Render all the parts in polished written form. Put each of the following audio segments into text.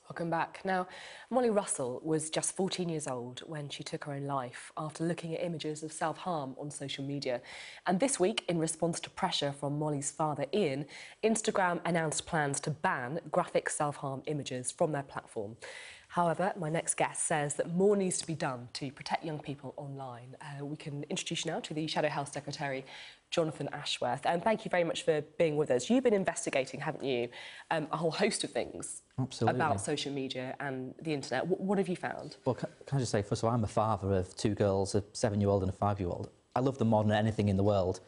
Welcome back. Now, Molly Russell was just 14 years old when she took her own life after looking at images of self-harm on social media. And this week, in response to pressure from Molly's father, Ian, Instagram announced plans to ban graphic self-harm images from their platform. However, my next guest says that more needs to be done to protect young people online. We can introduce you now to the Shadow Health Secretary, Jonathan Ashworth. And thank you very much for being with us. You've been investigating, haven't you, a whole host of things about social media and the internet. What have you found? Well, can I just say, first of all, I'm a father of two girls, a 7-year-old and a 5-year-old. I love them more than anything in the world.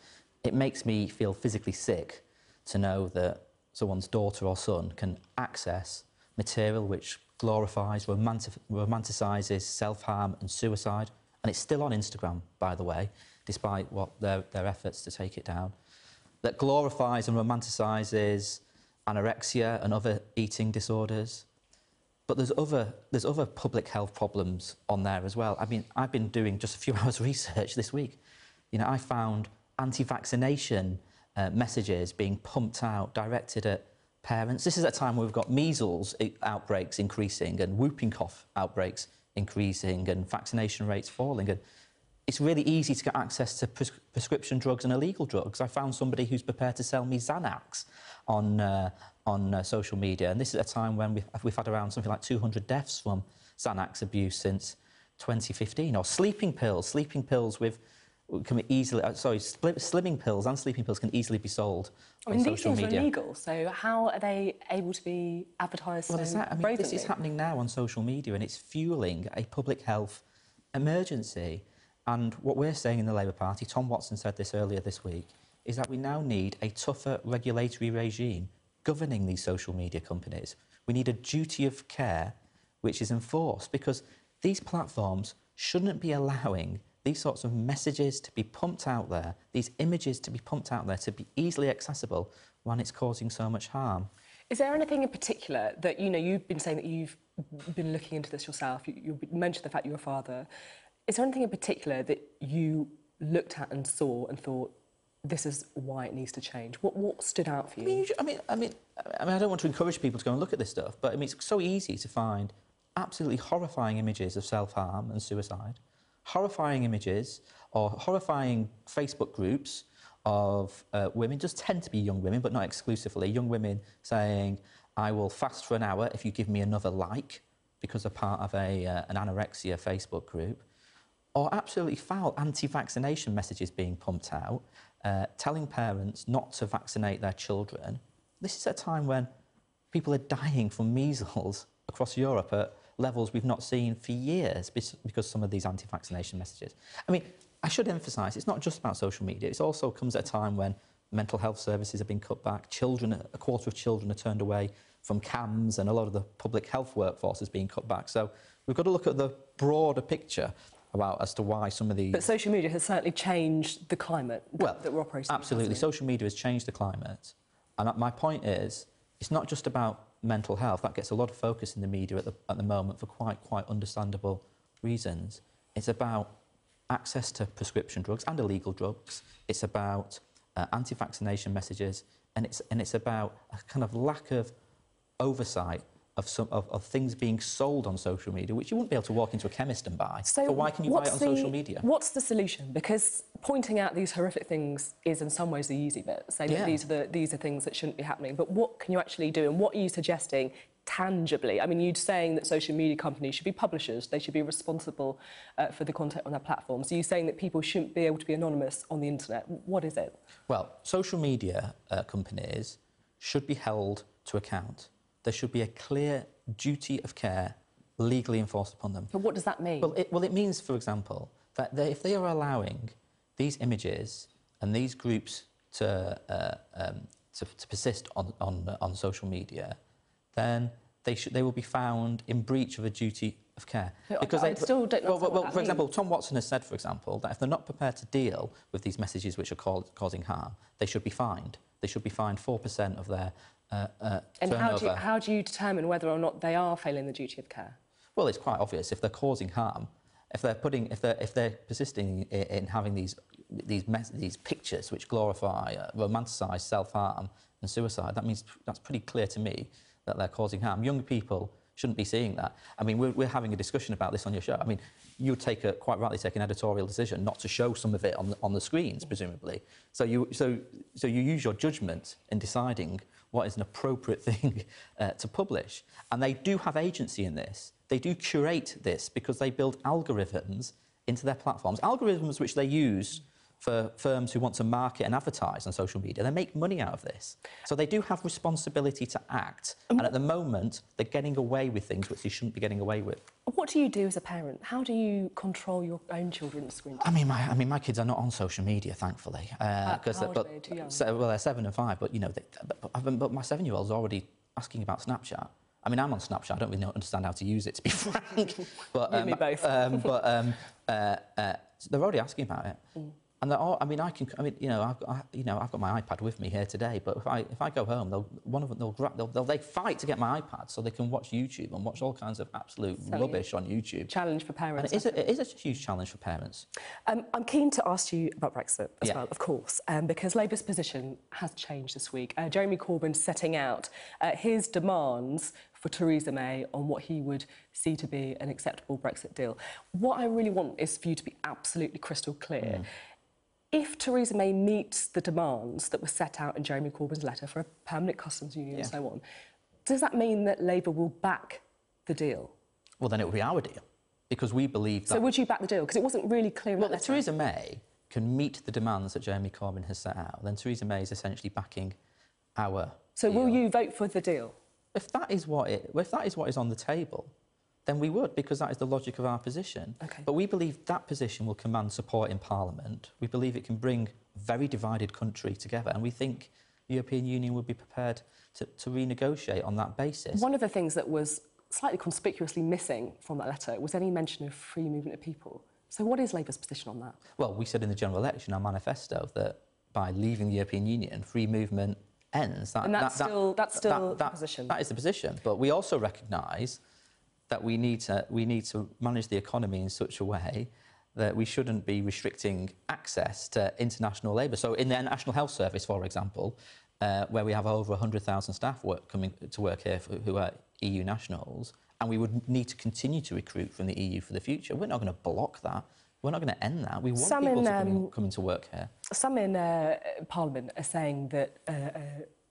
It makes me feel physically sick to know that someone's daughter or son can access material which glorifies, romanticises self-harm and suicide. And it's still on Instagram, by the way, despite what their efforts to take it down. That glorifies and romanticises anorexia and other eating disorders. But there's other public health problems on there as well. I mean, I've been doing just a few hours research this week. You know, I found anti-vaccination messages being pumped out, directed at parents. This is at a time where we've got measles outbreaks increasing and whooping cough outbreaks increasing and vaccination rates falling. And it's really easy to get access to prescription drugs and illegal drugs. I found somebody who's prepared to sell me Xanax on social media, and this is a time when we've had around something like 200 deaths from Xanax abuse since 2015. Or sleeping pills with can easily slimming pills and sleeping pills can easily be sold on social media. These things are illegal, so how are they able to be advertised? Well, this is happening now on social media, and it's fueling a public health emergency. And what we're saying in the Labour Party, Tom Watson said this earlier this week, is that we now need a tougher regulatory regime governing these social media companies. We need a duty of care which is enforced, because these platforms shouldn't be allowing these sorts of messages to be pumped out there, these images to be pumped out there, to be easily accessible when it's causing so much harm. Is there anything in particular that, you know, you've been saying that you've been looking into this yourself, you mentioned the fact you're a father. Is there anything in particular that you looked at and saw and thought, this is why it needs to change? What stood out for you? I mean, I don't want to encourage people to go and look at this stuff, but I mean, it's so easy to find absolutely horrifying images of self-harm and suicide, horrifying images or horrifying Facebook groups of women, just tend to be young women, but not exclusively, young women saying, I will fast for an hour if you give me another like, because they're part of an anorexia Facebook group. Or absolutely foul anti-vaccination messages being pumped out, telling parents not to vaccinate their children. This is a time when people are dying from measles across Europe at levels we've not seen for years because some of these anti-vaccination messages. I mean, I should emphasise, it's not just about social media. It also comes at a time when mental health services have been cut back, a quarter of children are turned away from CAMS, and a lot of the public health workforce is being cut back. So we've got to look at the broader picture as to why some of these... But social media has certainly changed the climate that we're operating in. Absolutely. Social media has changed the climate. And my point is, it's not just about mental health. That gets a lot of focus in the media at the moment for quite understandable reasons. It's about access to prescription drugs and illegal drugs. It's about anti-vaccination messages, and it's about a kind of lack of oversight of things being sold on social media, which you wouldn't be able to walk into a chemist and buy. So why can you buy it on social media? What's the solution? Because pointing out these horrific things is in some ways the easy bit, saying that these are things that shouldn't be happening. But what can you actually do, and what are you suggesting tangibly? I mean, you're saying that social media companies should be publishers, they should be responsible for the content on their platforms. Are you saying that people shouldn't be able to be anonymous on the internet? What is it? Well, social media companies should be held to account. There should be a clear duty of care legally enforced upon them. But what does that mean? Well, it means, for example, that if they are allowing these images and these groups to persist on social media, then they will be found in breach of a duty of care. Because I still don't know what that means. For example, Tom Watson has said, for example, that if they're not prepared to deal with these messages which are causing harm, they should be fined. They should be fined 4% of their and how do you determine whether or not they are failing the duty of care? Well, it's quite obvious. If they're causing harm, if they're persisting in having these pictures which glorify, romanticise self-harm and suicide, that means that's pretty clear to me that they're causing harm. Young people shouldn't be seeing that. I mean, we're having a discussion about this on your show. I mean, you would quite rightly take an editorial decision not to show some of it on the screens, presumably. So you use your judgment in deciding what is an appropriate thing to publish. And they do have agency in this. They do curate this because they build algorithms into their platforms, algorithms which they use for firms who want to market and advertise on social media. They make money out of this. So they do have responsibility to act. And at the moment, they're getting away with things which they shouldn't be getting away with. What do you do as a parent? How do you control your own children's screen time? I mean, my kids are not on social media, thankfully. How old are they? Too young? Well, they're 7 and 5, but, you know, but my 7-year-old's already asking about Snapchat. I mean, I'm on Snapchat. I don't really understand how to use it, to be frank. But, you and me both. They're already asking about it. And they're all, I mean, I've got my iPad with me here today. But if I go home, they fight to get my iPad so they can watch YouTube and watch all kinds of absolute rubbish on YouTube. Challenge for parents. And it is a huge challenge for parents. I'm keen to ask you about Brexit as well, of course, because Labour's position has changed this week. Jeremy Corbyn setting out his demands for Theresa May on what he would see to be an acceptable Brexit deal. What I really want is for you to be absolutely crystal clear. If Theresa May meets the demands that were set out in Jeremy Corbyn's letter for a permanent customs union and so on, does that mean that Labour will back the deal? Well, then it will be our deal, because we believe that... So would you back the deal? Because it wasn't really clear in that letter. Theresa May can meet the demands that Jeremy Corbyn has set out, then Theresa May is essentially backing our So deal. will you vote for the deal? If that is what is on the table, then we would, because that is the logic of our position. Okay. But we believe that position will command support in Parliament. We believe it can bring a very divided country together, and we think the European Union would be prepared to renegotiate on that basis. One of the things that was slightly conspicuously missing from that letter was any mention of free movement of people. So what is Labour's position on that? Well, we said in the general election, our manifesto, that by leaving the European Union, free movement ends. That's still the position? That is the position. But we also recognise that we need to manage the economy in such a way that we shouldn't be restricting access to international labour. So in the National Health Service, for example, where we have over 100,000 staff coming to work here who are EU nationals, and we would need to continue to recruit from the EU for the future, we're not going to block that. We're not going to end that. We want people to come into work here. Some in Parliament are saying that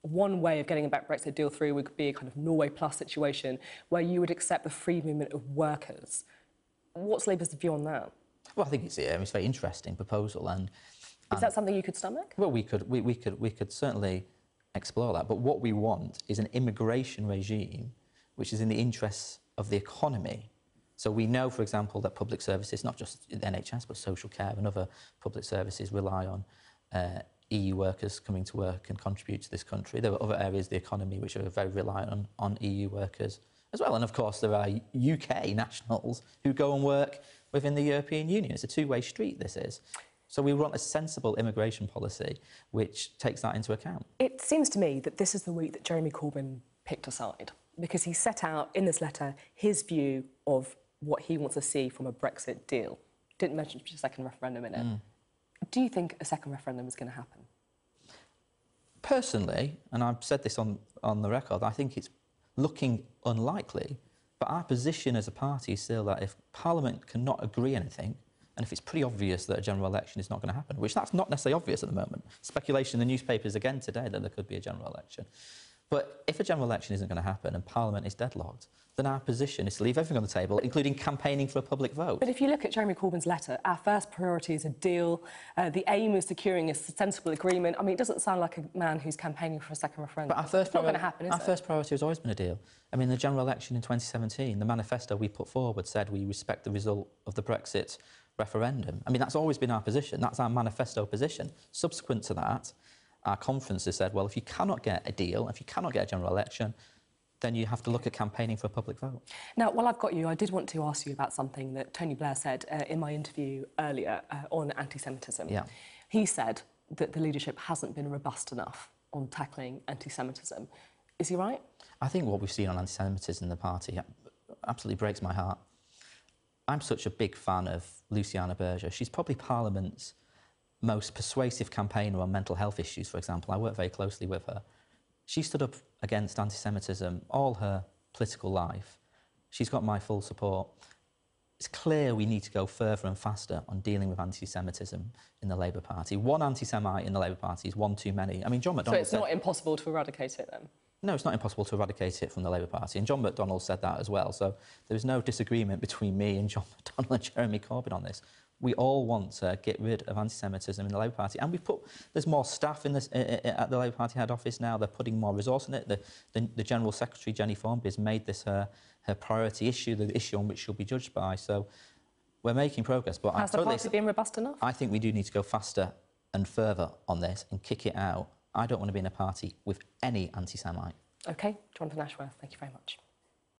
one way of getting a Brexit deal through would be a kind of Norway Plus situation where you would accept the free movement of workers. What's Labour's view on that? Well, I think it's a very interesting proposal. And is that something you could stomach? Well, we could certainly explore that. But what we want is an immigration regime which is in the interests of the economy. So we know, for example, that public services, not just the NHS, but social care and other public services rely on EU workers coming to work and contribute to this country. There are other areas of the economy which are very reliant on EU workers as well. And of course, there are UK nationals who go and work within the European Union. It's a two-way street, this is. So we want a sensible immigration policy which takes that into account. It seems to me that this is the week that Jeremy Corbyn picked a side, because he set out in this letter his view of what he wants to see from a Brexit deal. Didn't mention a second referendum in it. Do you think a second referendum is going to happen? Personally, and I've said this on the record, I think it's looking unlikely, but our position as a party is still that if Parliament cannot agree anything, and if it's pretty obvious that a general election is not going to happen, which that's not necessarily obvious at the moment. Speculation in the newspapers again today that there could be a general election. But if a general election isn't going to happen and Parliament is deadlocked, then our position is to leave everything on the table, including campaigning for a public vote. But if you look at Jeremy Corbyn's letter, our first priority is a deal. The aim is securing a sensible agreement. I mean, it doesn't sound like a man who's campaigning for a second referendum. But it's not going to happen, is it? Our first priority has always been a deal. I mean, the general election in 2017, the manifesto we put forward said we respect the result of the Brexit referendum. I mean, that's always been our position. That's our manifesto position. Subsequent to that, our conference has said, well, if you cannot get a deal, if you cannot get a general election, then you have to look at campaigning for a public vote. Now, while I've got you, I did want to ask you about something that Tony Blair said in my interview earlier on anti-Semitism. Yeah. He said that the leadership hasn't been robust enough on tackling anti-Semitism. Is he right? I think what we've seen on anti-Semitism in the party absolutely breaks my heart. I'm such a big fan of Luciana Berger. She's probably Parliament's most persuasive campaigner on mental health issues, for example. I work very closely with her. She stood up against anti-Semitism all her political life, she's got my full support. It's clear we need to go further and faster on dealing with anti-Semitism in the Labour Party. One anti-Semite in the Labour Party is one too many. I mean, John McDonnell So it's not impossible to eradicate it then? No, it's not impossible to eradicate it from the Labour Party, and John McDonnell said that as well. So there's no disagreement between me and John McDonnell and Jeremy Corbyn on this. We all want to get rid of anti-Semitism in the Labour Party, and there's more staff in this, at the Labour Party head office now. They're putting more resource in it. The General Secretary, Jenny Formby, has made this her priority issue, the issue on which she'll be judged by. So we're making progress. But Has the party been robust enough? I think we do need to go faster and further on this and kick it out. I don't want to be in a party with any anti-Semite. OK, Jonathan Ashworth, thank you very much.